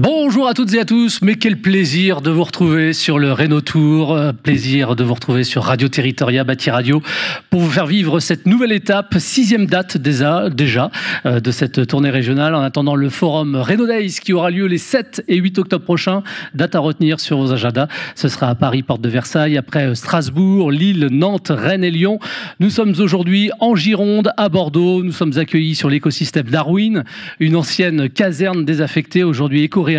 Bonjour à toutes et à tous, mais quel plaisir de vous retrouver sur le Renault Tour, plaisir de vous retrouver sur Radio Territoria, Bâti Radio, pour vous faire vivre cette nouvelle étape, 6e date déjà de cette tournée régionale, en attendant le forum Renault Days qui aura lieu les 7 et 8 octobre prochains, date à retenir sur vos agendas. Ce sera à Paris, porte de Versailles, après Strasbourg, Lille, Nantes, Rennes et Lyon. Nous sommes aujourd'hui en Gironde, à Bordeaux, nous sommes accueillis sur l'écosystème Darwin, une ancienne caserne désaffectée, aujourd'hui éco-réhabilité,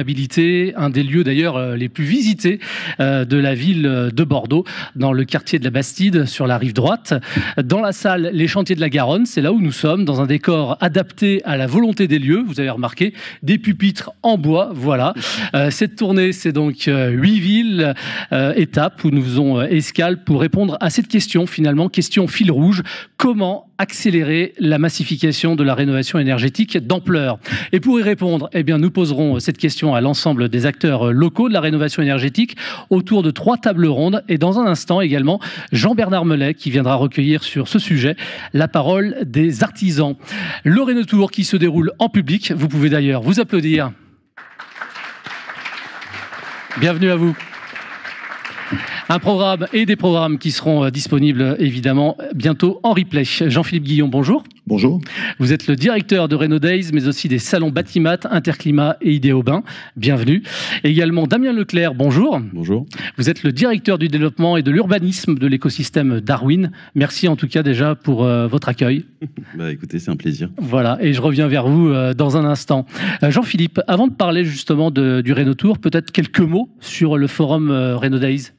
un des lieux d'ailleurs les plus visités de la ville de Bordeaux, dans le quartier de la Bastide, sur la rive droite. Dans la salle, les chantiers de la Garonne, c'est là où nous sommes, dans un décor adapté à la volonté des lieux. Vous avez remarqué, des pupitres en bois, voilà. Cette tournée, c'est donc 8 villes, étapes où nous faisons escale pour répondre à cette question, finalement, question fil rouge. Comment accélérer la massification de la rénovation énergétique d'ampleur? Et pour y répondre, eh bien, nous poserons cette question à l'ensemble des acteurs locaux de la rénovation énergétique autour de 3 tables rondes. Et dans un instant également, Jean-Bernard Mellet qui viendra recueillir sur ce sujet la parole des artisans. Le Renault Tour qui se déroule en public. Vous pouvez d'ailleurs vous applaudir. Bienvenue à vous. Un programme et des programmes qui seront disponibles évidemment bientôt en replay. Jean-Philippe Guillon, bonjour. Bonjour. Vous êtes le directeur de Renault Days, mais aussi des salons Batimat, Interclimat et Idéaubin. Bienvenue. Également Damien Leclerc, bonjour. Bonjour. Vous êtes le directeur du développement et de l'urbanisme de l'écosystème Darwin. Merci en tout cas déjà pour votre accueil. Écoutez, c'est un plaisir. Voilà, et je reviens vers vous dans un instant. Jean-Philippe, avant de parler justement du Renault Tour, peut-être quelques mots sur le forum Renault Days.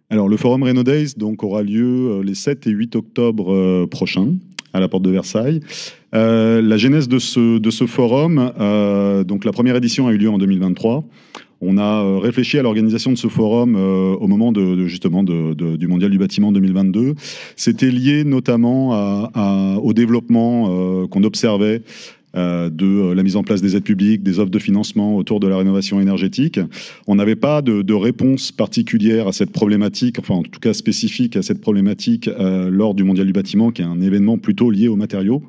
Alors, le forum Renault Days aura lieu les 7 et 8 octobre prochains à la porte de Versailles. La genèse de ce forum, donc la première édition a eu lieu en 2023. On a réfléchi à l'organisation de ce forum au moment du Mondial du bâtiment 2022. C'était lié notamment au développement qu'on observait de la mise en place des aides publiques, des offres de financement autour de la rénovation énergétique. On n'avait pas de réponse particulière à cette problématique, enfin en tout cas spécifique à cette problématique lors du Mondial du bâtiment, qui est un événement plutôt lié aux matériaux.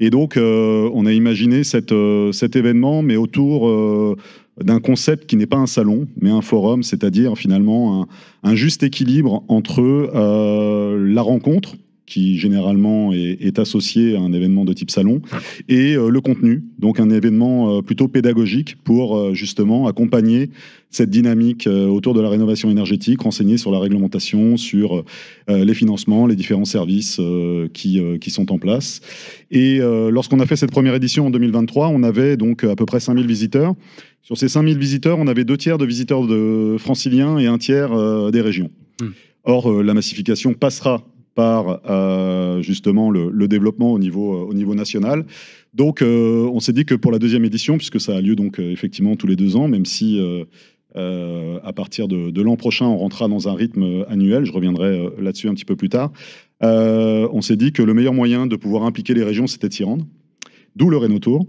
Et donc on a imaginé cet événement, mais autour d'un concept qui n'est pas un salon, mais un forum, c'est-à-dire finalement un juste équilibre entre la rencontre, qui généralement est associé à un événement de type salon, et le contenu, donc un événement plutôt pédagogique pour justement accompagner cette dynamique autour de la rénovation énergétique, renseigner sur la réglementation, sur les financements, les différents services qui sont en place. Et lorsqu'on a fait cette première édition en 2023, on avait donc à peu près 5000 visiteurs. Sur ces 5000 visiteurs, on avait 2 tiers de visiteurs franciliens et 1 tiers des régions. Or, la massification passera par justement le développement au niveau national. Donc on s'est dit que pour la 2e édition, puisque ça a lieu donc effectivement tous les 2 ans, même si à partir de l'an prochain on rentrera dans un rythme annuel, je reviendrai là-dessus un petit peu plus tard, on s'est dit que le meilleur moyen de pouvoir impliquer les régions, c'était de s'y rendre, d'où le Renault Tour.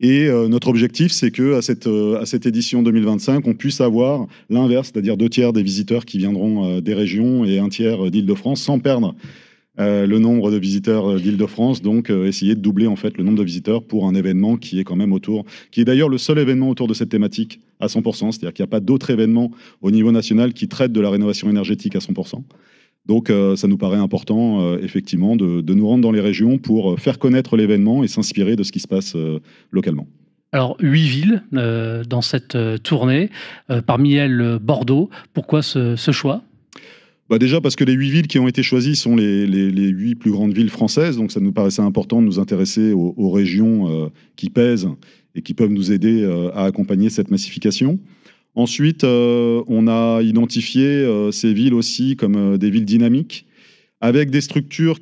Et notre objectif, c'est qu'à cette édition 2025, on puisse avoir l'inverse, c'est-à-dire 2 tiers des visiteurs qui viendront des régions et 1 tiers d'Île-de-France, sans perdre le nombre de visiteurs d'Île-de-France. Donc, essayer de doubler en fait le nombre de visiteurs pour un événement qui est quand même qui est d'ailleurs le seul événement autour de cette thématique à 100%. C'est-à-dire qu'il n'y a pas d'autre événement au niveau national qui traite de la rénovation énergétique à 100%. Donc ça nous paraît important effectivement de nous rendre dans les régions pour faire connaître l'événement et s'inspirer de ce qui se passe localement. Alors 8 villes dans cette tournée, parmi elles Bordeaux. Pourquoi ce choix ? Déjà parce que les 8 villes qui ont été choisies sont les 8 plus grandes villes françaises, donc ça nous paraissait important de nous intéresser aux régions qui pèsent et qui peuvent nous aider à accompagner cette massification. Ensuite, on a identifié ces villes aussi comme des villes dynamiques, avec des structures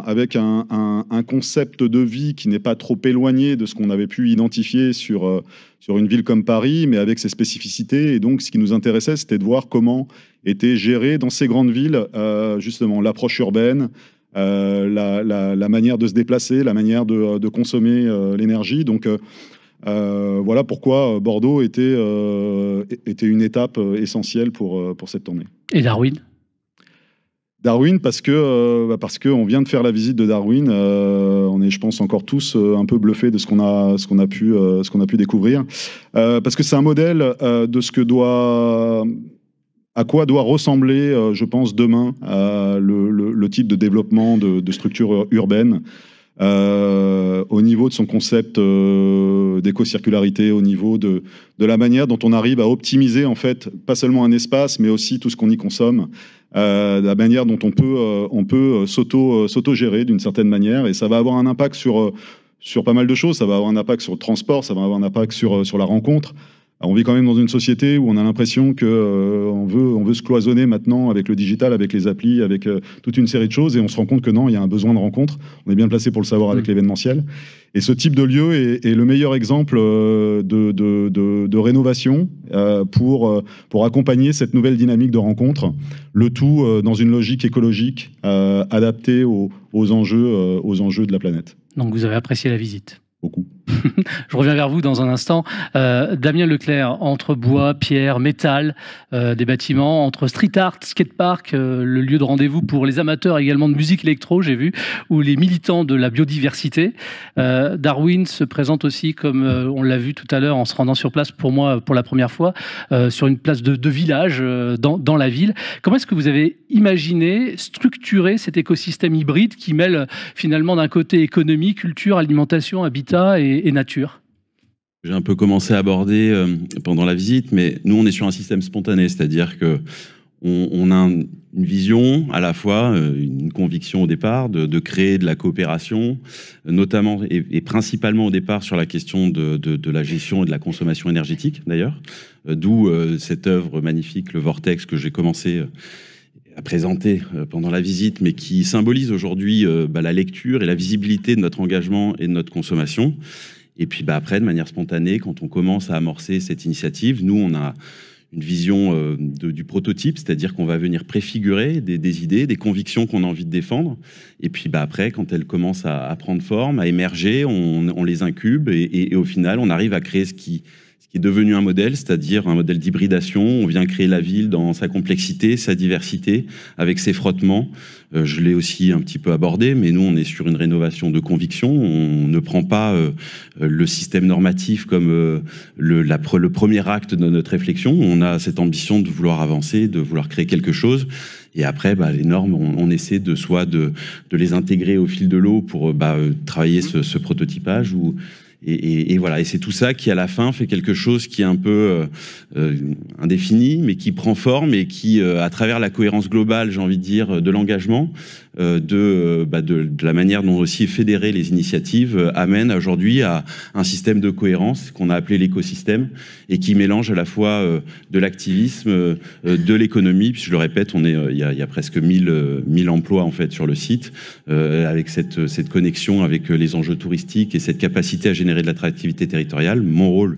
avec un concept de vie qui n'est pas trop éloigné de ce qu'on avait pu identifier sur une ville comme Paris, mais avec ses spécificités. Et donc, ce qui nous intéressait, c'était de voir comment était gérée dans ces grandes villes, justement, l'approche urbaine, la manière de se déplacer, la manière de consommer l'énergie. Donc, voilà pourquoi Bordeaux était une étape essentielle pour cette tournée. Et Darwin ? Darwin, parce que on vient de faire la visite de Darwin. On est, je pense, encore tous un peu bluffés de ce qu'on a pu découvrir, parce que c'est un modèle de ce que à quoi doit ressembler, je pense, demain le type de développement de structures urbaines. Au niveau de son concept d'éco-circularité, au niveau de la manière dont on arrive à optimiser, en fait, pas seulement un espace, mais aussi tout ce qu'on y consomme, la manière dont on peut s'auto-gérer d'une certaine manière, et ça va avoir un impact sur pas mal de choses. Ça va avoir un impact sur le transport, ça va avoir un impact sur la rencontre. Alors, on vit quand même dans une société où on a l'impression qu'on veut se cloisonner maintenant avec le digital, avec les applis, avec toute une série de choses, et on se rend compte que non, il y a un besoin de rencontre. On est bien placé pour le savoir avec l'événementiel. Et ce type de lieu est le meilleur exemple de rénovation pour accompagner cette nouvelle dynamique de rencontre, le tout dans une logique écologique adaptée aux enjeux de la planète. Donc vous avez apprécié la visite? Beaucoup. Je reviens vers vous dans un instant. Damien Leclerc, entre bois, pierre, métal, des bâtiments, entre street art, skatepark, le lieu de rendez-vous pour les amateurs également de musique électro, j'ai vu, ou les militants de la biodiversité. Darwin se présente aussi, comme on l'a vu tout à l'heure en se rendant sur place, pour moi, pour la première fois, sur une place de village dans la ville. Comment est-ce que vous avez imaginé, structuré cet écosystème hybride qui mêle finalement d'un côté économie, culture, alimentation, habitat et nature? J'ai un peu commencé à aborder pendant la visite, mais nous, on est sur un système spontané, c'est-à-dire que on a une vision, à la fois une conviction au départ de créer de la coopération, notamment et principalement au départ sur la question de la gestion et de la consommation énergétique, d'ailleurs, d'où cette œuvre magnifique, le Vortex, que j'ai commencé à présenter pendant la visite, mais qui symbolise aujourd'hui la lecture et la visibilité de notre engagement et de notre consommation. Et puis après, de manière spontanée, quand on commence à amorcer cette initiative, nous, on a une vision du prototype, c'est-à-dire qu'on va venir préfigurer des idées, des convictions qu'on a envie de défendre. Et puis après, quand elles commencent à prendre forme, à émerger, on les incube et au final, on arrive à créer ce qui est devenu un modèle, c'est-à-dire un modèle d'hybridation. On vient créer la ville dans sa complexité, sa diversité, avec ses frottements. Je l'ai aussi un petit peu abordé, mais nous, on est sur une rénovation de conviction. On ne prend pas le système normatif comme le premier acte de notre réflexion. On a cette ambition de vouloir avancer, de vouloir créer quelque chose. Et après, les normes, on essaie de les intégrer au fil de l'eau pour travailler ce prototypage et voilà, et c'est tout ça qui à la fin fait quelque chose qui est un peu indéfini, mais qui prend forme et qui, à travers la cohérence globale, j'ai envie de dire, de l'engagement, de la manière dont aussi fédérer les initiatives, amène aujourd'hui à un système de cohérence qu'on a appelé l'écosystème et qui mélange à la fois de l'activisme, de l'économie. Puis je le répète, il y a presque 1000 emplois en fait sur le site, avec cette connexion avec les enjeux touristiques et cette capacité à générer de l'attractivité territoriale. Mon rôle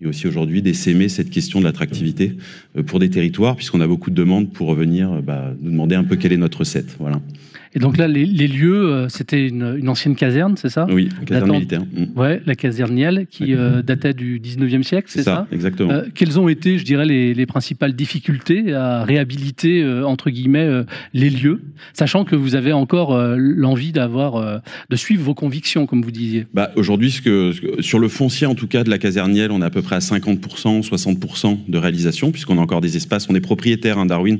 est aussi aujourd'hui d'essaimer cette question de l'attractivité pour des territoires, puisqu'on a beaucoup de demandes pour revenir nous demander un peu quelle est notre recette. Voilà. Et donc là, les lieux, c'était une ancienne caserne, c'est ça? Oui, une caserne militaire. Ouais, la caserne Niel, qui datait du 19e siècle, c'est ça? Exactement. Quelles ont été, je dirais, les principales difficultés à réhabiliter, entre guillemets, les lieux, sachant que vous avez encore l'envie de suivre vos convictions, comme vous disiez? Aujourd'hui, sur le foncier, en tout cas, de la caserne Niel, on est à peu près à 50%, 60% de réalisation, puisqu'on a encore des espaces. On est propriétaire, Darwin.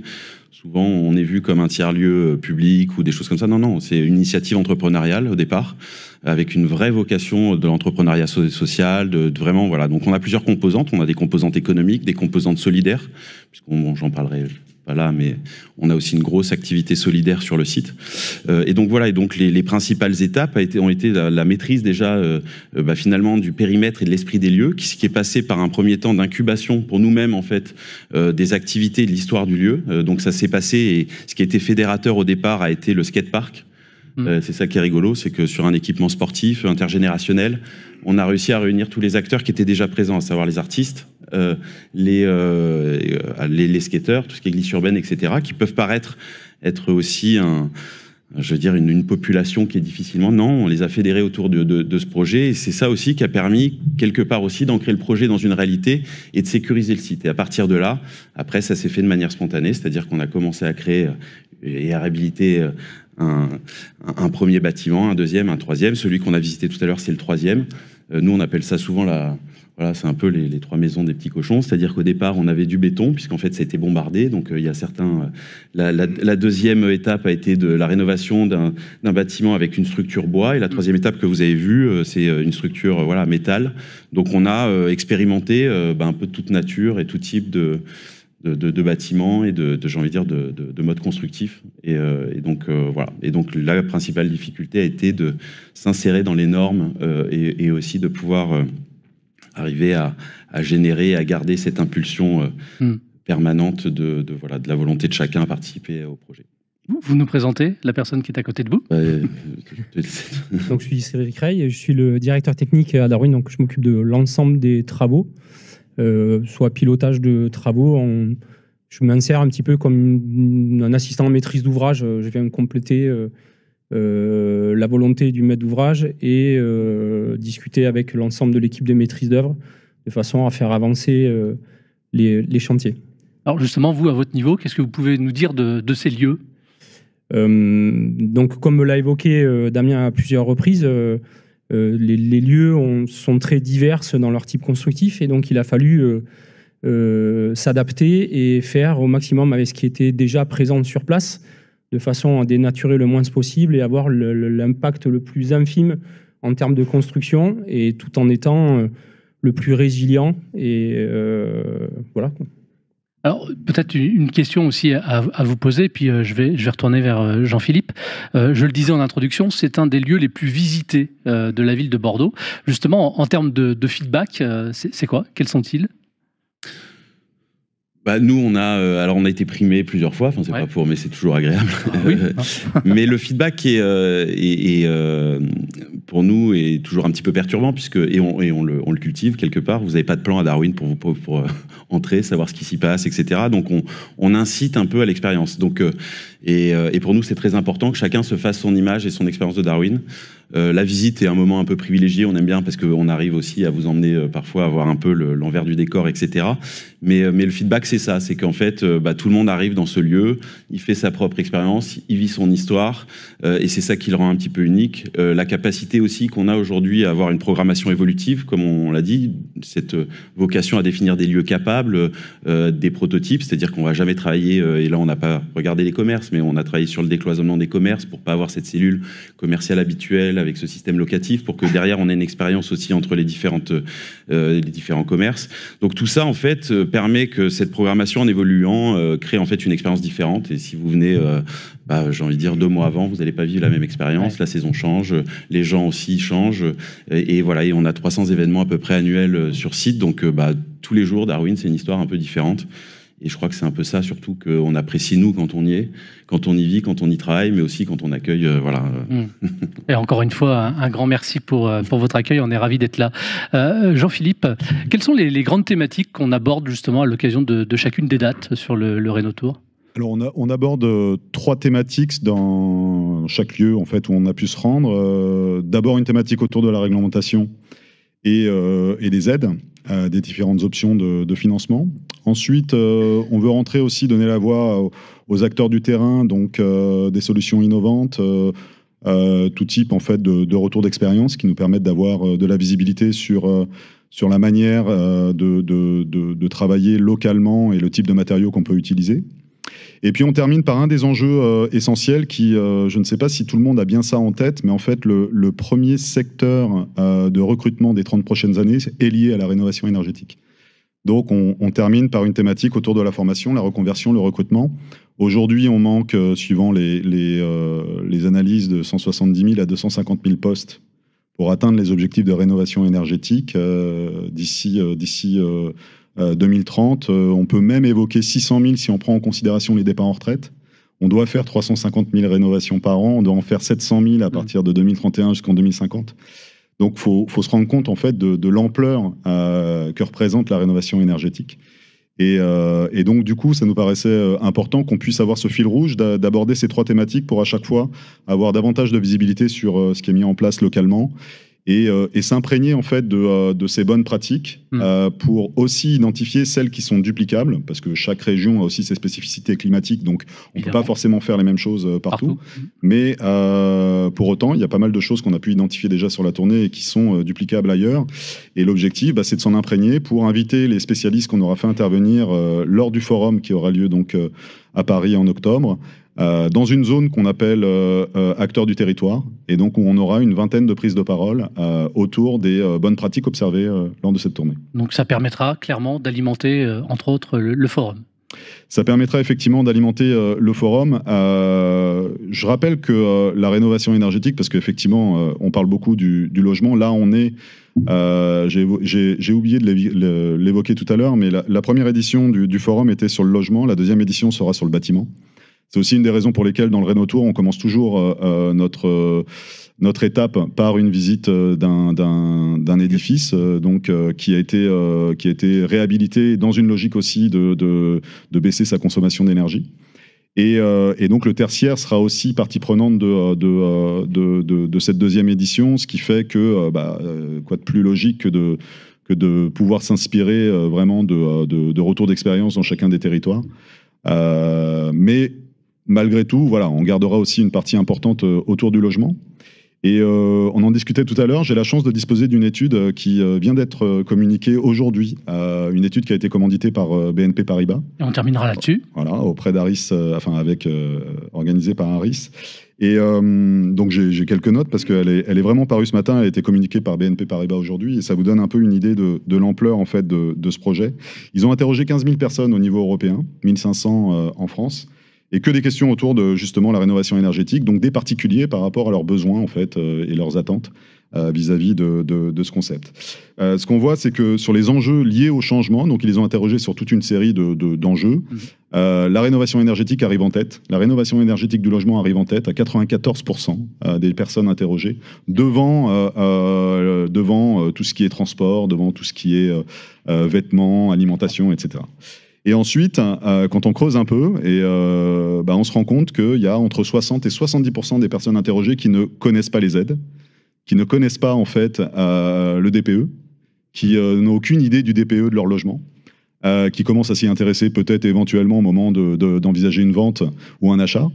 Souvent, on est vu comme un tiers-lieu public ou des choses comme ça. Non, c'est une initiative entrepreneuriale au départ, avec une vraie vocation de l'entrepreneuriat social, vraiment, voilà. Donc, on a plusieurs composantes. On a des composantes économiques, des composantes solidaires, j'en parlerai pas là, mais on a aussi une grosse activité solidaire sur le site. Et donc, voilà. Et donc, les principales étapes ont été la maîtrise déjà, finalement, du périmètre et de l'esprit des lieux, qui est passé par un premier temps d'incubation pour nous-mêmes, en fait, des activités de l'histoire du lieu. Donc, ça s'est passé, et ce qui a été fédérateur au départ a été le skatepark. C'est ça qui est rigolo, c'est que sur un équipement sportif intergénérationnel, on a réussi à réunir tous les acteurs qui étaient déjà présents, à savoir les artistes, les skateurs, tout ce qui est glisse urbaine, etc., qui peuvent paraître être aussi une population qui est difficilement... Non, on les a fédérés autour de ce projet, et c'est ça aussi qui a permis, quelque part aussi, d'ancrer le projet dans une réalité et de sécuriser le site. Et à partir de là, après, ça s'est fait de manière spontanée, c'est-à-dire qu'on a commencé à créer et à réhabiliter un premier bâtiment, un deuxième, un troisième. Celui qu'on a visité tout à l'heure, c'est le troisième. Nous, on appelle ça souvent voilà, c'est un peu les 3 maisons des petits cochons, c'est-à-dire qu'au départ, on avait du béton, puisqu'en fait, ça a été bombardé. Donc, il y a certains... La deuxième étape a été de la rénovation d'un bâtiment avec une structure bois. Et la troisième étape que vous avez vue, c'est une structure voilà, métal. Donc, on a expérimenté un peu de toute nature et tout type de bâtiments et j'ai envie de dire, de modes constructifs. Et donc, voilà. Et donc, la principale difficulté a été de s'insérer dans les normes et aussi de pouvoir... arriver à générer, à garder cette impulsion permanente de la volonté de chacun à participer au projet. Vous nous présentez la personne qui est à côté de vous? Donc, je suis Cédric Rey, je suis le directeur technique à Darwin, donc je m'occupe de l'ensemble des travaux, soit pilotage de travaux. Je m'insère un petit peu comme un assistant en maîtrise d'ouvrage. Je viens compléter la volonté du maître d'ouvrage et discuter avec l'ensemble de l'équipe de maîtrise d'œuvre de façon à faire avancer les chantiers. Alors justement, vous, à votre niveau, qu'est-ce que vous pouvez nous dire de ces lieux? Donc, comme l'a évoqué Damien à plusieurs reprises, les lieux sont très divers dans leur type constructif et donc il a fallu s'adapter et faire au maximum avec ce qui était déjà présent sur place, de façon à dénaturer le moins possible et avoir l'impact le plus infime en termes de construction, et tout en étant le plus résilient. Et voilà. Alors, peut-être une question aussi à vous poser, puis je vais retourner vers Jean-Philippe. Je le disais en introduction, c'est un des lieux les plus visités de la ville de Bordeaux. Justement, en termes de feedback, c'est quoi? Quels sont-ils? Nous, on a été primé plusieurs fois. Enfin, c'est pas pour, mais c'est toujours agréable. Oui. Mais le feedback pour nous est toujours un petit peu perturbant et on le cultive quelque part. Vous n'avez pas de plan à Darwin pour entrer, savoir ce qui s'y passe, etc. Donc, on incite un peu à l'expérience. Donc, et pour nous, c'est très important que chacun se fasse son image et son expérience de Darwin. La visite est un moment un peu privilégié, on aime bien parce qu'on arrive aussi à vous emmener parfois à voir un peu l'envers du décor, etc. Mais le feedback, c'est ça, c'est qu'en fait, tout le monde arrive dans ce lieu, il fait sa propre expérience, il vit son histoire, et c'est ça qui le rend un petit peu unique. La capacité aussi qu'on a aujourd'hui à avoir une programmation évolutive, comme on l'a dit, cette vocation à définir des lieux capables, des prototypes, c'est-à-dire qu'on va jamais travailler, et là on n'a pas regardé les commerces, mais on a travaillé sur le décloisonnement des commerces pour pas avoir cette cellule commerciale habituelle avec ce système locatif, pour que derrière on ait une expérience aussi entre les différents commerces. Donc tout ça en fait permet que cette programmation en évoluant crée en fait une expérience différente. Et si vous venez, j'ai envie de dire 2 mois avant, vous n'allez pas vivre la même expérience. Ouais. La saison change, les gens aussi changent, et voilà. Et on a 300 événements à peu près annuels sur site. Donc tous les jours, Darwin, c'est une histoire un peu différente. Et je crois que c'est un peu ça, surtout, qu'on apprécie, nous, quand on y est, quand on y vit, quand on y travaille, mais aussi quand on accueille, voilà. Et encore une fois, un grand merci pour votre accueil. On est ravis d'être là. Jean-Philippe, quelles sont les grandes thématiques qu'on aborde justement à l'occasion de chacune des dates sur le Rénotour? Alors, on aborde 3 thématiques dans chaque lieu, en fait, où on a pu se rendre. D'abord, une thématique autour de la réglementation et des aides, des différentes options de financement. Ensuite, on veut rentrer aussi, donner la voix aux acteurs du terrain, donc des solutions innovantes, tout type en fait de retour d'expérience qui nous permettent d'avoir de la visibilité sur la manière de travailler localement et le type de matériaux qu'on peut utiliser. Et puis on termine par un des enjeux essentiels qui, je ne sais pas si tout le monde a bien ça en tête, mais en fait le premier secteur de recrutement des 30 prochaines années est lié à la rénovation énergétique. Donc on termine par une thématique autour de la formation, la reconversion, le recrutement. Aujourd'hui on manque, suivant les analyses, de 170 000 à 250 000 postes pour atteindre les objectifs de rénovation énergétique d'ici 2030. On peut même évoquer 600 000 si on prend en considération les départs en retraite. On doit faire 350 000 rénovations par an, on doit en faire 700 000 à partir de 2031 jusqu'en 2050. Donc il faut se rendre compte en fait de l'ampleur que représente la rénovation énergétique. Et donc du coup, ça nous paraissait important qu'on puisse avoir ce fil rouge d'aborder ces 3 thématiques pour à chaque fois avoir davantage de visibilité sur ce qui est mis en place localement et s'imprégner en fait de ces bonnes pratiques pour aussi identifier celles qui sont duplicables, parce que chaque région a aussi ses spécificités climatiques, donc on ne peut pas forcément faire les mêmes choses partout. Mais pour autant, il y a pas mal de choses qu'on a pu identifier déjà sur la tournée et qui sont duplicables ailleurs. Et l'objectif, c'est de s'en imprégner pour inviter les spécialistes qu'on aura fait intervenir lors du forum qui aura lieu donc à Paris en octobre, dans une zone qu'on appelle acteurs du territoire, et donc où on aura une vingtaine de prises de parole autour des bonnes pratiques observées lors de cette tournée. Donc ça permettra clairement d'alimenter, entre autres, le forum. Ça permettra effectivement d'alimenter le forum. Je rappelle que la rénovation énergétique, parce qu'effectivement, on parle beaucoup du logement, là on est... j'ai oublié de l'évoquer tout à l'heure, mais la première édition du forum était sur le logement, la deuxième édition sera sur le bâtiment. C'est aussi une des raisons pour lesquelles, dans le Rénotour, on commence toujours notre étape par une visite d'un édifice qui a été réhabilité dans une logique aussi de baisser sa consommation d'énergie. Et donc le tertiaire sera aussi partie prenante de cette deuxième édition, ce qui fait que quoi de plus logique que de pouvoir s'inspirer vraiment de retours d'expérience dans chacun des territoires. Mais malgré tout, voilà, on gardera aussi une partie importante autour du logement. Et on en discutait tout à l'heure, j'ai la chance de disposer d'une étude qui vient d'être communiquée aujourd'hui, une étude qui a été commanditée par BNP Paribas. Et on terminera là-dessus. Voilà, auprès d'Harris, organisée par Harris. Et donc j'ai quelques notes parce qu'elle est vraiment parue ce matin, elle a été communiquée par BNP Paribas aujourd'hui, et ça vous donne un peu une idée de l'ampleur en fait de ce projet. Ils ont interrogé 15 000 personnes au niveau européen, 1500 en France. Et que des questions autour de justement la rénovation énergétique, donc des particuliers par rapport à leurs besoins en fait et leurs attentes vis-à-vis de ce concept. Ce qu'on voit, c'est que sur les enjeux liés au changement, donc ils les ont interrogés sur toute une série d'enjeux. La rénovation énergétique arrive en tête. La rénovation énergétique du logement arrive en tête à 94% des personnes interrogées, devant tout ce qui est transport, devant tout ce qui est vêtements, alimentation, etc. Et ensuite, quand on creuse un peu, on se rend compte qu'il y a entre 60 et 70% des personnes interrogées qui ne connaissent pas les aides, qui ne connaissent pas en fait le DPE, qui n'ont aucune idée du DPE de leur logement, qui commencent à s'y intéresser peut-être éventuellement au moment d'envisager une vente ou un achat,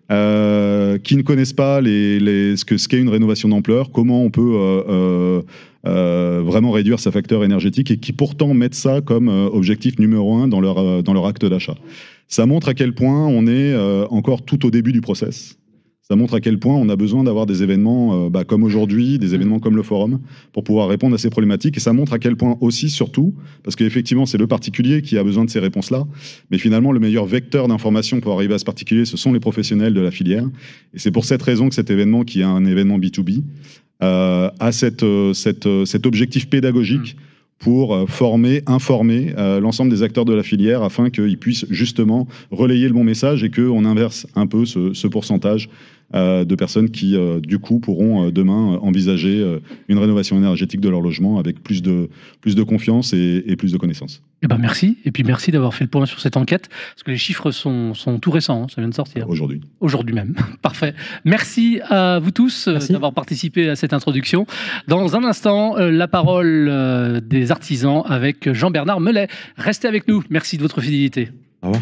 qui ne connaissent pas ce qu'est une rénovation d'ampleur, comment on peut vraiment réduire sa facture énergétique, et qui pourtant mettent ça comme objectif numéro 1 dans leur acte d'achat. Ça montre à quel point on est encore tout au début du process. Ça montre à quel point on a besoin d'avoir des événements comme aujourd'hui, des événements comme le forum, pour pouvoir répondre à ces problématiques. Et ça montre à quel point aussi, surtout, parce qu'effectivement, c'est le particulier qui a besoin de ces réponses-là, mais finalement, le meilleur vecteur d'information pour arriver à ce particulier, ce sont les professionnels de la filière. Et c'est pour cette raison que cet événement, qui est un événement B2B, a cet objectif pédagogique pour informer l'ensemble des acteurs de la filière afin qu'ils puissent justement relayer le bon message et qu'on inverse un peu ce pourcentage de personnes qui, du coup, pourront demain envisager une rénovation énergétique de leur logement avec plus de confiance et plus de connaissances. Eh ben merci, et puis merci d'avoir fait le point sur cette enquête, parce que les chiffres sont tout récents, ça vient de sortir. Aujourd'hui. Aujourd'hui même, parfait. Merci à vous tous d'avoir participé à cette introduction. Dans un instant, la parole des artisans avec Jean-Bernard Mellet. Restez avec nous, merci de votre fidélité. Au revoir.